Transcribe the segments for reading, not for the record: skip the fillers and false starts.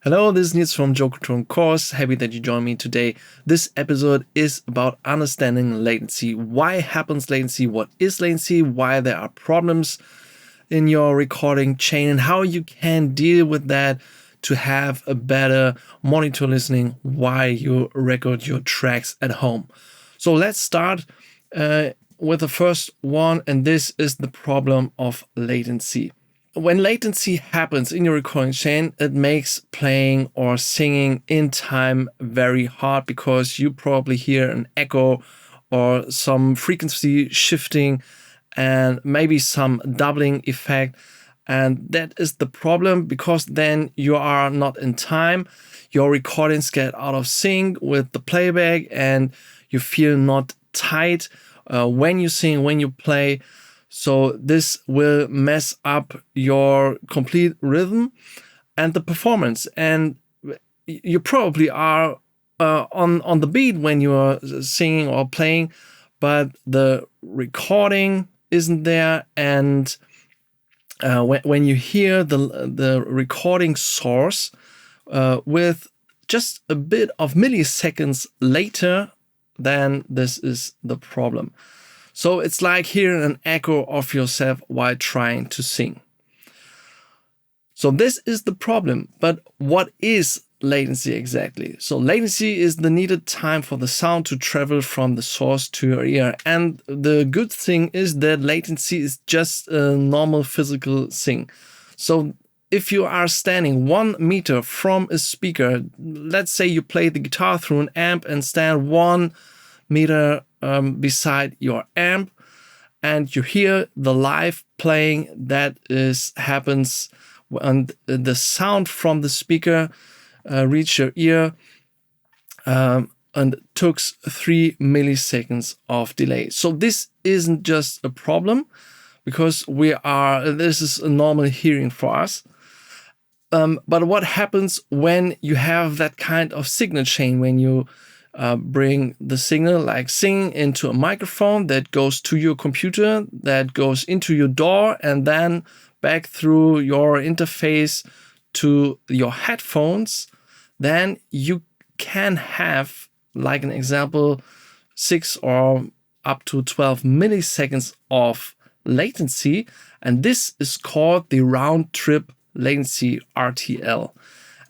Hello, this is Niels from 𝗔𝗕𝗢𝗏. Happy that you joined me today. This episode is about understanding latency. Why happens latency? What is latency? Why there are problems in your recording chain and how you can deal with that to have a better monitor listening while you record your tracks at home. So let's start with the first one, and this is the problem of latency. When latency happens in your recording chain, it makes playing or singing in time very hard because you probably hear an echo or some frequency shifting and maybe some doubling effect. And that is the problem because then you are not in time. Your recordings get out of sync with the playback and you feel not tight when you sing, when you play. So this will mess up your complete rhythm and the performance. And you probably are on the beat when you are singing or playing, but the recording isn't there. And when you hear the recording source with just a bit of milliseconds later, then this is the problem. So it's like hearing an echo of yourself while trying to sing. So this is the problem. But what is latency exactly? So latency is the needed time for the sound to travel from the source to your ear. And the good thing is that latency is just a normal physical thing. So if you are standing 1 meter from a speaker, let's say you play the guitar through an amp and stand 1 meter beside your amp, and you hear the live playing that happens when the sound from the speaker reach your ear, and it took 3 milliseconds of delay. So this isn't just a problem because this is a normal hearing for us. But what happens when you have that kind of signal chain, when you bring the signal like sing into a microphone that goes to your computer, that goes into your DAW, and then back through your interface to your headphones, then you can have, like an example, 6 or up to 12 milliseconds of latency. And this is called the round trip latency, RTL.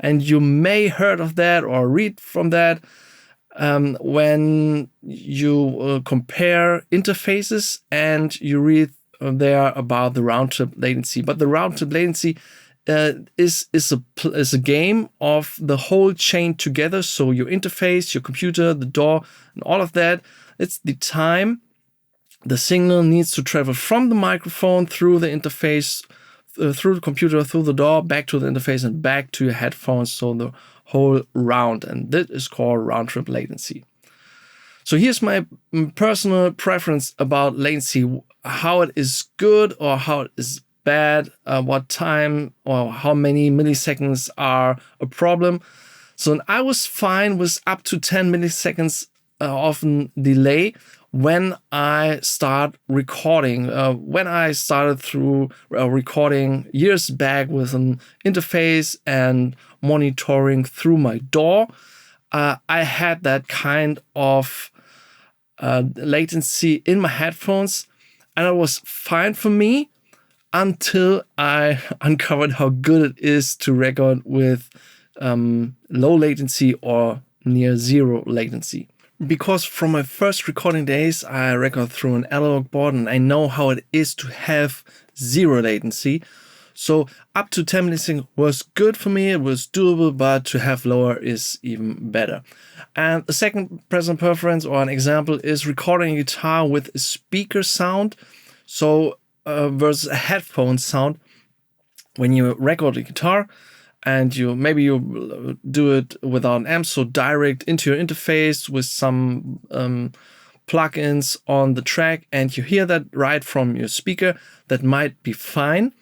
And you may heard of that or read from that when you compare interfaces and you read there about the round trip latency. But the round trip latency is a game of the whole chain together. So your interface, your computer, the DAW, and all of that. It's the time the signal needs to travel from the microphone through the interface, through the computer, through the DAW, back to the interface and back to your headphones. So the whole round, and that is called round trip latency. So here's my personal preference about latency, how it is good or how it is bad, what time or how many milliseconds are a problem. So I was fine with up to 10 milliseconds of delay when I start recording. When I started through recording years back with an interface and monitoring through my DAW, I had that kind of latency in my headphones, and it was fine for me until I uncovered how good it is to record with low latency or near zero latency. Because from my first recording days, I record through an analog board and I know how it is to have zero latency. So up to 10 milliseconds was good for me, it was doable, but to have lower is even better. And the second present preference or an example is recording a guitar with a speaker sound. So versus a headphone sound. When you record a guitar, and maybe you do it without an amp, so direct into your interface with some plugins on the track, and you hear that right from your speaker, that might be fine.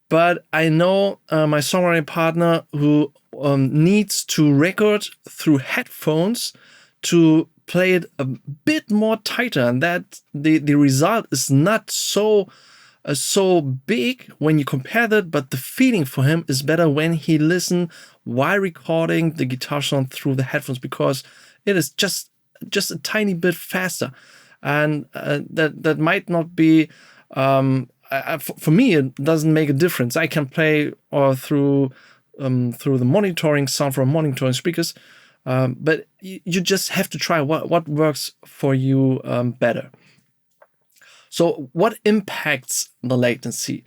But I know my songwriting partner who needs to record through headphones to play it a bit more tighter, and that the result is not so so big when you compare that, but the feeling for him is better when he listen while recording the guitar sound through the headphones, because it is just a tiny bit faster. And that might not be, for me, it doesn't make a difference. I can play through the monitoring sound from monitoring speakers, but you just have to try what works for you better. So what impacts the latency?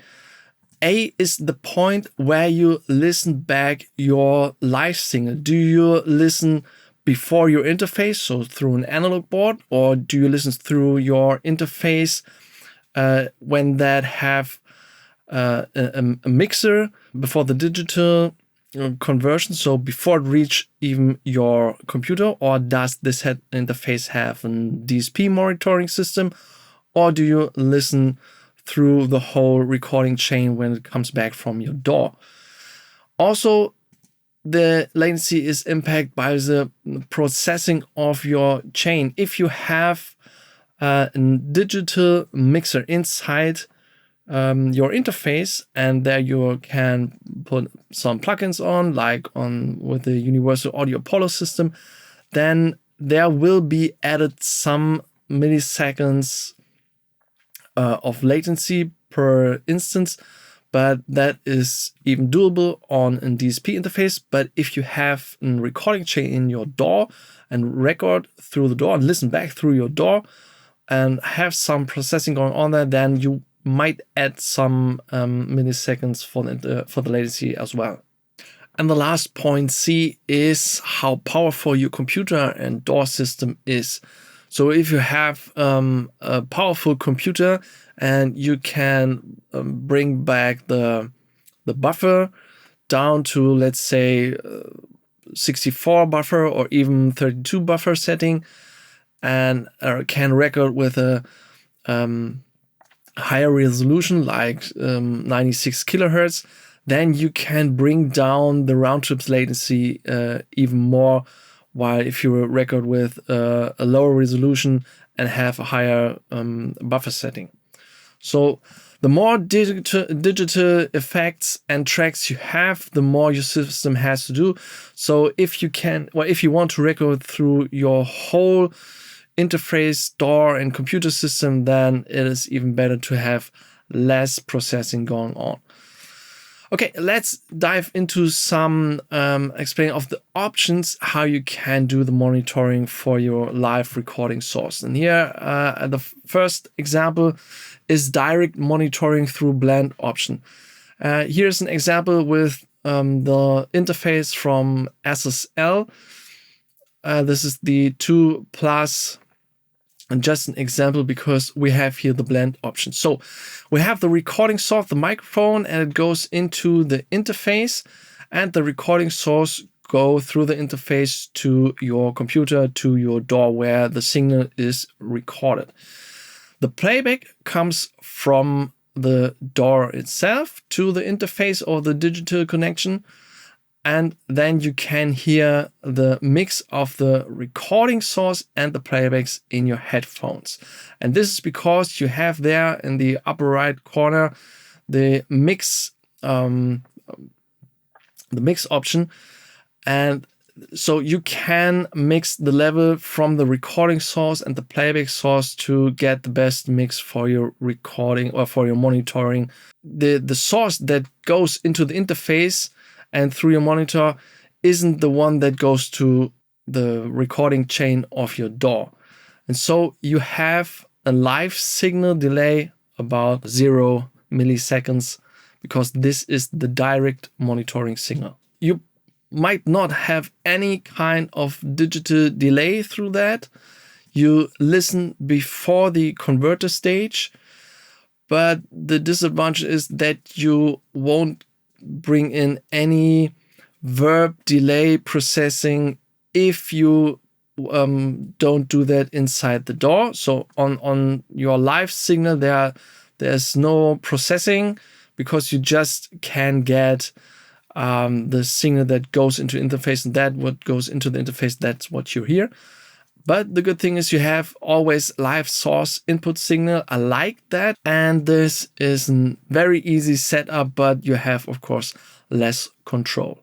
A is the point where you listen back your live signal. Do you listen before your interface, so through an analog board, or do you listen through your interface when that have a mixer before the digital conversion, so before it reach even your computer? Or does this interface have an DSP monitoring system? Or do you listen through the whole recording chain when it comes back from your DAW? Also, the latency is impacted by the processing of your chain. If you have a digital mixer inside your interface, and there you can put some plugins on, like with the Universal Audio Apollo system, then there will be added some milliseconds of latency per instance, but that is even doable on a DSP interface. But if you have a recording chain in your DAW and record through the DAW and listen back through your DAW and have some processing going on there, then you might add some milliseconds for the latency as well. And the last point, C, is how powerful your computer and DAW system is. So if you have a powerful computer and you can bring back the buffer down to, let's say, 64 buffer or even 32 buffer setting, and can record with a higher resolution like 96 kilohertz, then you can bring down the round trip latency even more. While if you record with a lower resolution and have a higher buffer setting. So the more digital effects and tracks you have, the more your system has to do. So if you want to record through your whole interface, DAW, and computer system, then it is even better to have less processing going on. Okay, let's dive into some explaining of the options, how you can do the monitoring for your live recording source. And here, the first example is direct monitoring through blend option. Here's an example with the interface from SSL. This is the 2+. And just an example, because we have here the blend option. So we have the recording source, the microphone, and it goes into the interface, and the recording source go through the interface to your computer, to your DAW, where the signal is recorded. The playback comes from the DAW itself to the interface or the digital connection. And then you can hear the mix of the recording source and the playbacks in your headphones. And this is because you have there in the upper right corner the mix option. And so you can mix the level from the recording source and the playback source to get the best mix for your recording or for your monitoring. The source that goes into the interface and through your monitor isn't the one that goes to the recording chain of your DAW. And so you have a live signal delay about 0 milliseconds, because this is the direct monitoring signal. You might not have any kind of digital delay through that. You listen before the converter stage, but the disadvantage is that you won't bring in any verb delay processing if you don't do that inside the DAW. So on your live signal, there's no processing, because you just can get the signal that goes into interface, and that what goes into the interface, that's what you hear. But the good thing is you have always live source input signal. I like that. And this is a very easy setup, but you have, of course, less control.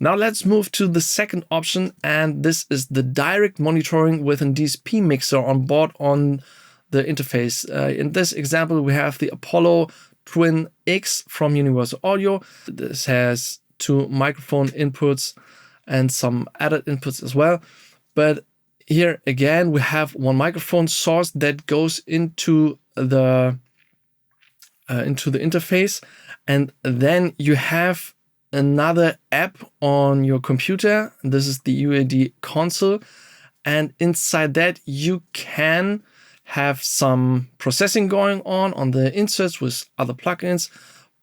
Now let's move to the second option, and this is the direct monitoring with a DSP mixer on board on the interface. In this example, we have the Apollo Twin X from Universal Audio. This has 2 microphone inputs and some added inputs as well. But here again, we have 1 microphone source that goes into the interface, and then you have another app on your computer. This is the UAD console, and inside that you can have some processing going on the inserts with other plugins,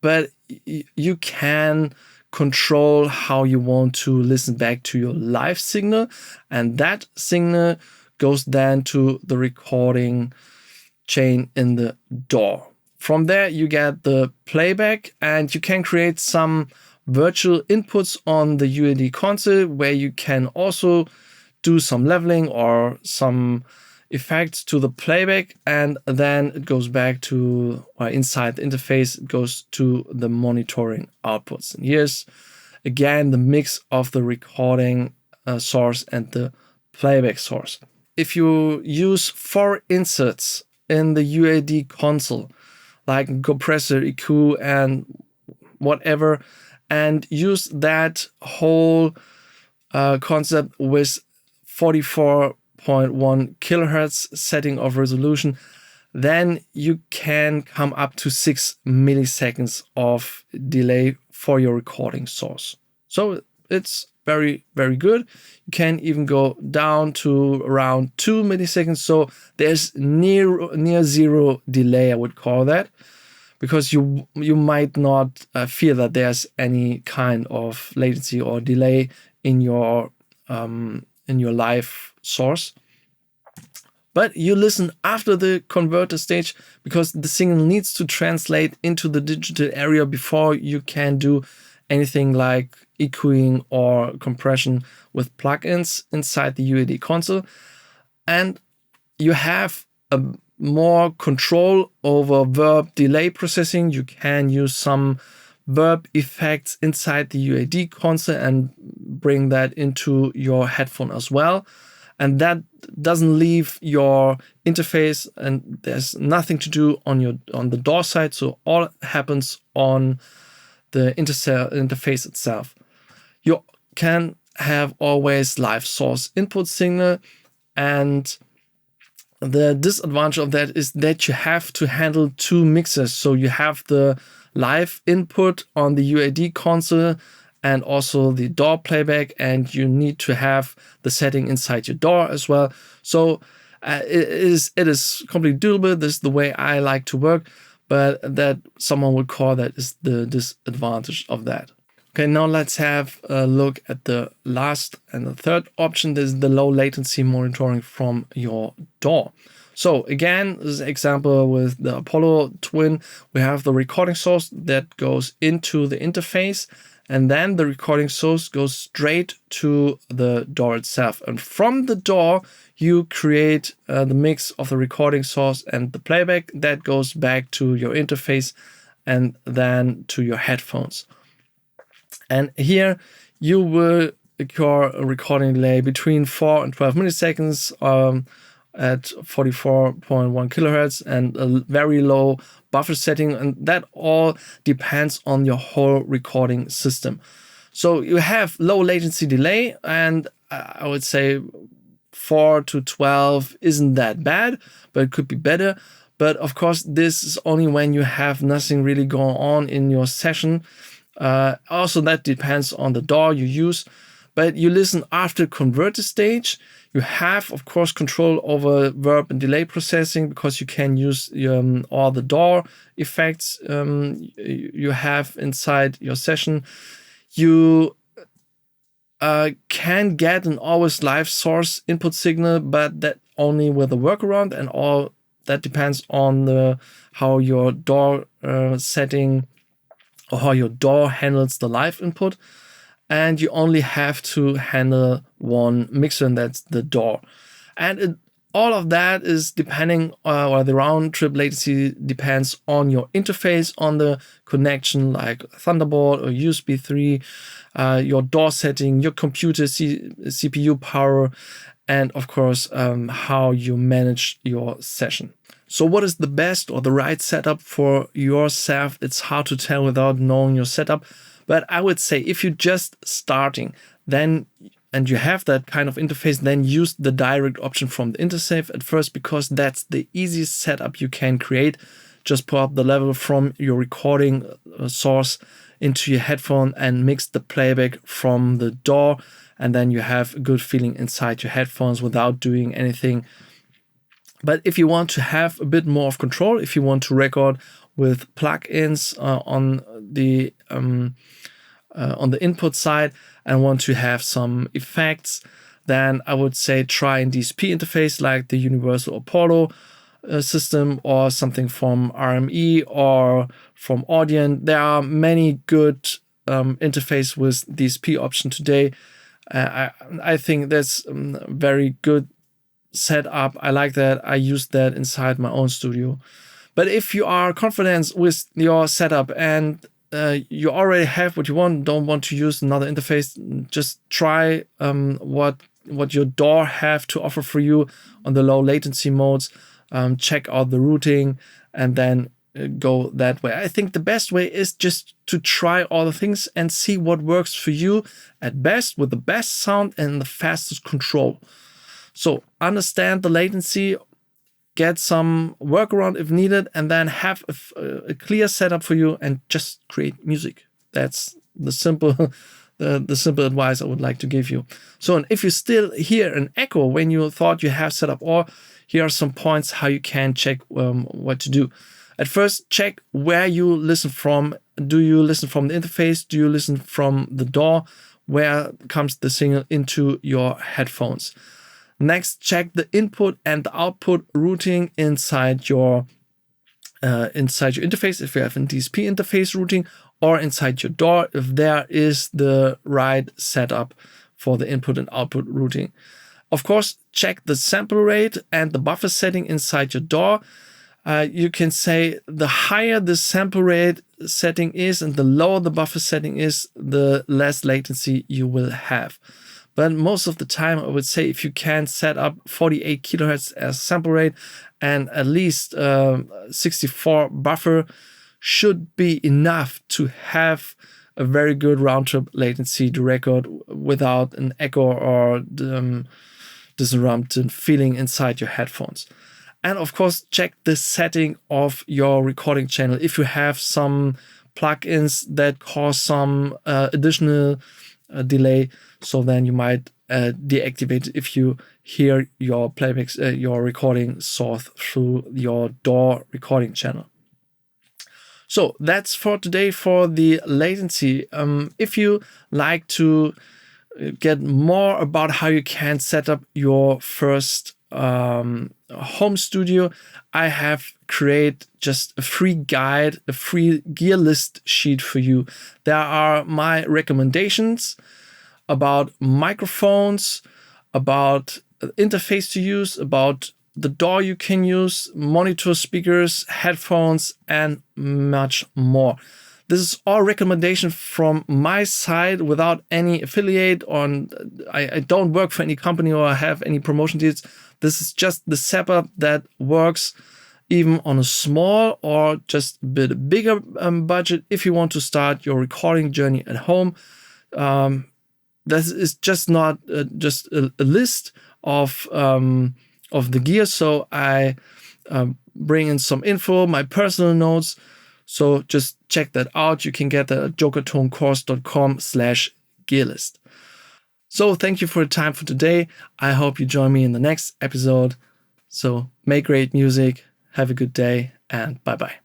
but you can control how you want to listen back to your live signal, and that signal goes then to the recording chain in the DAW. From there you get the playback, and you can create some virtual inputs on the UAD console where you can also do some leveling or some effects to the playback, and then it goes back to, or inside the interface, it goes to the monitoring outputs. And here's again the mix of the recording source and the playback source. If you use 4 inserts in the UAD console, like compressor, EQ, and whatever, and use that whole concept with 44.1 kilohertz setting of resolution, then you can come up to 6 milliseconds of delay for your recording source. So it's very, very good. You can even go down to around 2 milliseconds. So there's near zero delay, I would call that, because you might not feel that there's any kind of latency or delay in your live source. But you listen after the converter stage, because the signal needs to translate into the digital area before you can do anything like EQing or compression with plugins inside the UAD console. And you have a more control over verb delay processing. You can use some verb effects inside the UAD console and bring that into your headphone as well. And that doesn't leave your interface, and there's nothing to do on the DAW side. So all happens on the interface itself. You can have always live source input signal, and the disadvantage of that is that you have to handle 2 mixers. So you have the live input on the UAD console and also the DAW playback, and you need to have the setting inside your DAW as well. So it is completely doable. This is the way I like to work, but that someone would call that is the disadvantage of that. Okay, now let's have a look at the last and the third option. This is the low latency monitoring from your DAW. So again, this is an example with the Apollo Twin. We have the recording source that goes into the interface, and then the recording source goes straight to the DAW itself. And from the DAW, you create the mix of the recording source and the playback that goes back to your interface and then to your headphones. And here you will occur a recording delay between 4 and 12 milliseconds at 44.1 kilohertz and a very low buffer setting. And that all depends on your whole recording system. So you have low latency delay, and I would say 4 to 12 isn't that bad, but it could be better. But of course, this is only when you have nothing really going on in your session. Also, that depends on the DAW you use, but you listen after converter stage. You have, of course, control over verb and delay processing, because you can use all the DAW effects you have inside your session. You can get an always live source input signal, but that only with a workaround, and all that depends on how your DAW setting or how your DAW handles the live input. And you only have to handle one mixer, and that's the DAW. And all of that is depending, or the round trip latency depends on your interface, on the connection like Thunderbolt or USB 3, your DAW setting, your computer CPU power, and of course, how you manage your session. So what is the best or the right setup for yourself? It's hard to tell without knowing your setup. But I would say if you're just starting, then and you have that kind of interface, then use the direct option from the interface at first, because that's the easiest setup you can create. Just pull up the level from your recording source into your headphone and mix the playback from the DAW, and then you have a good feeling inside your headphones without doing anything. But if you want to have a bit more of control, if you want to record with plugins on the input side and want to have some effects, then I would say try an DSP interface like the Universal Apollo system, or something from RME or from Audient. There are many good interface with DSP option today. I think that's very good setup. I like that. I use that inside my own studio. But if you are confident with your setup and you already have what you want, don't want to use another interface, just try what your DAW have to offer for you on the low latency modes. Check out the routing and then go that way. I think the best way is just to try all the things and see what works for you at best, with the best sound and the fastest control. So understand the latency, get some workaround if needed, and then have a clear setup for you and just create music. That's the simple the simple advice I would like to give you. So if you still hear an echo when you thought you have set up, or here are some points how you can check what to do. At first, check where you listen from. Do you listen from the interface? Do you listen from the DAW? Where comes the signal into your headphones? Next, check the input and the output routing inside your interface, if you have a DSP interface routing, or inside your DAW, if there is the right setup for the input and output routing. Of course, check the sample rate and the buffer setting inside your DAW. You can say the higher the sample rate setting is and the lower the buffer setting is, the less latency you will have. But most of the time, I would say if you can set up 48 kilohertz as sample rate and at least 64 buffer, should be enough to have a very good round trip latency to record without an echo or disrupted feeling inside your headphones. And of course, check the setting of your recording channel. If you have some plugins that cause some additional delay, so then you might deactivate it if you hear your playbacks, your recording source through your DAW recording channel. So that's for today for the latency. If you like to get more about how you can set up your first home studio, I have created just a free guide, a free gear list sheet for you. There are my recommendations about microphones, about interface to use, about the DAW you can use, monitor speakers, headphones, and much more. This is all recommendation from my side without any affiliate on. I don't work for any company or have any promotion deals. This is just the setup that works even on a small or just a bit bigger budget. If you want to start your recording journey at home, this is just not just a list of the gear. So I bring in some info, my personal notes. So just check that out. You can get that at jokertonecourse.com/gearlist. So thank you for your time for today. I hope you join me in the next episode. So make great music, have a good day, and bye-bye.